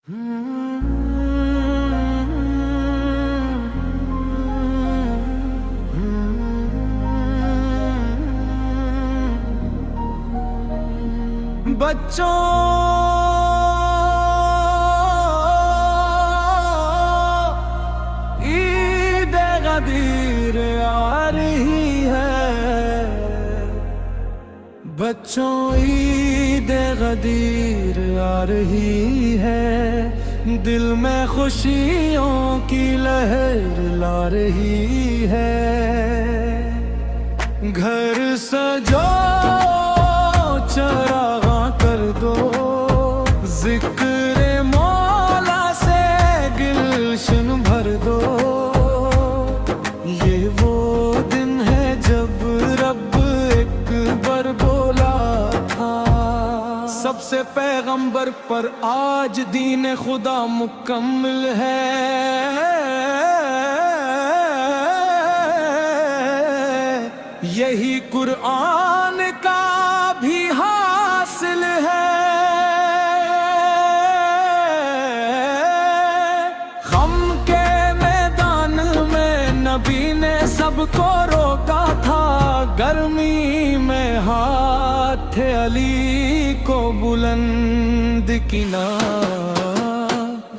بچوں عید غدیر آ رہی ہے، بچوں عید غدیر آ رہی ہے، دل میں خوشیوں کی لہر لا رہی ہے، گھر سجو چراغاں کر دو، ذکر مولا سے گلشن بھر دو، یہ وہ دن ہے جب رب ایک بار بولا تھا، سب سے پیغمبر پر آج دین خدا مکمل ہے، یہی قرآن کا بھی حاصل ہے، غم کے میدان میں نبی نے سب کو روکا تھا، گرمی میں ہاتھ علی کو بلند کنا،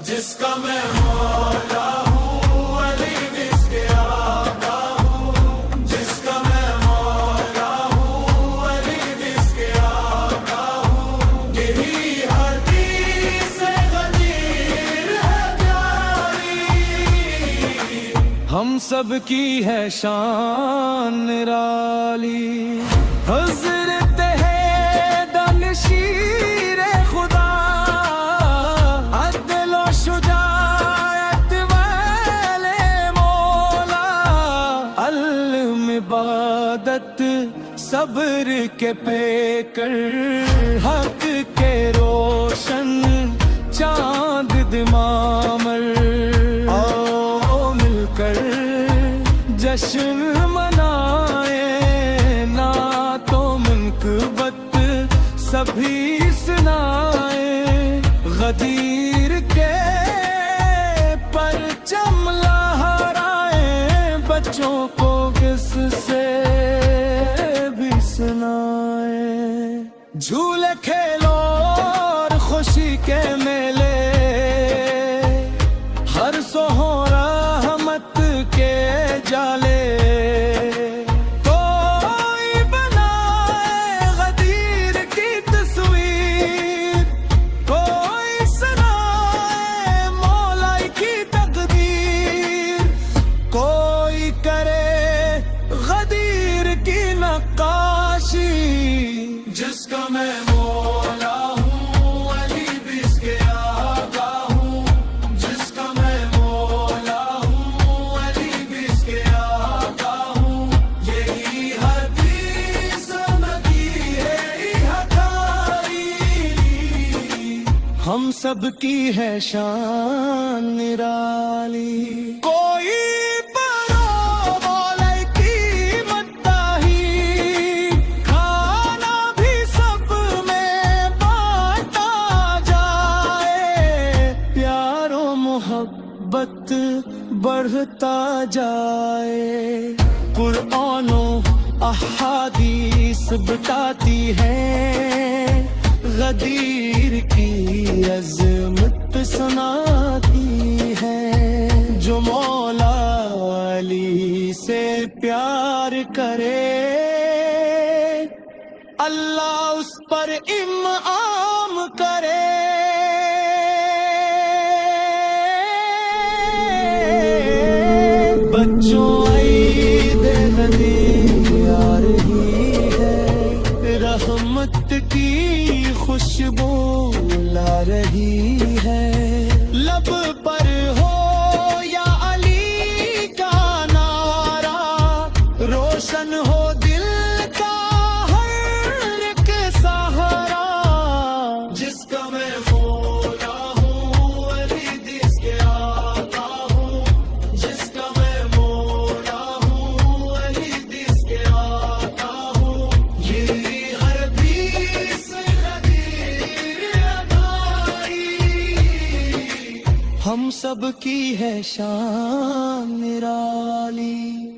جس کا میں مولا ہوں علی جس کے آقا ہوں، جس کا میں مولا ہوں علی جس کے آقا ہوں، یہی حدیث غدیر ہے پیاری، ہم سب کی ہے شان نرالی، حضرت ہے دانشیر خدا، عدل و شجاعت والے مولا، علم عبادت صبر کے پیکر، حق کے روشن چاند دمامر، آؤ مل کر جشن منائے، نعت و منقبت سبھی سنائے، غدیر کے پرچم لہرائے، بچوں کو کس سے بھی سنائے، جھولے کھیلو اور خوشی کے میلے، ہر سو ہو رحمت کے جالے، کوئی بنائے غدیر کی تصویر، کوئی سنائے مولا کی تقدیر، کوئی کرے غدیر کی نقاشی، جس کا میں مولا ہوں علی جس کے آقا ہوں، جس کا میں مولا ہوں علی جس کے آقا ہوں، یہی حدیث نبی ہے ہتھاری، ہم سب کی ہے شان نرالی، کوئی محبت بڑھتا جائے، قرآن و احادیث بتاتی ہے، غدیر کی عظمت سناتی ہے، جو مولا علی سے پیار کرے، اللہ اس پر انعام کرے، بچوں عید غدیر آ رہی ہے، رحمت کی خوشبو لا رہی ہے، لب پر ہو یا علی کا نعرہ، روشن ہو دل کا ہر ایک سہارا، جس کا میں مولا ہوں علی جس کے آقا ہوں، جس کا میں مولا ہوں علی جس کے آقا ہوں، یہ حدیث غدیر ادائی، ہم سب کی ہے شان نرالی.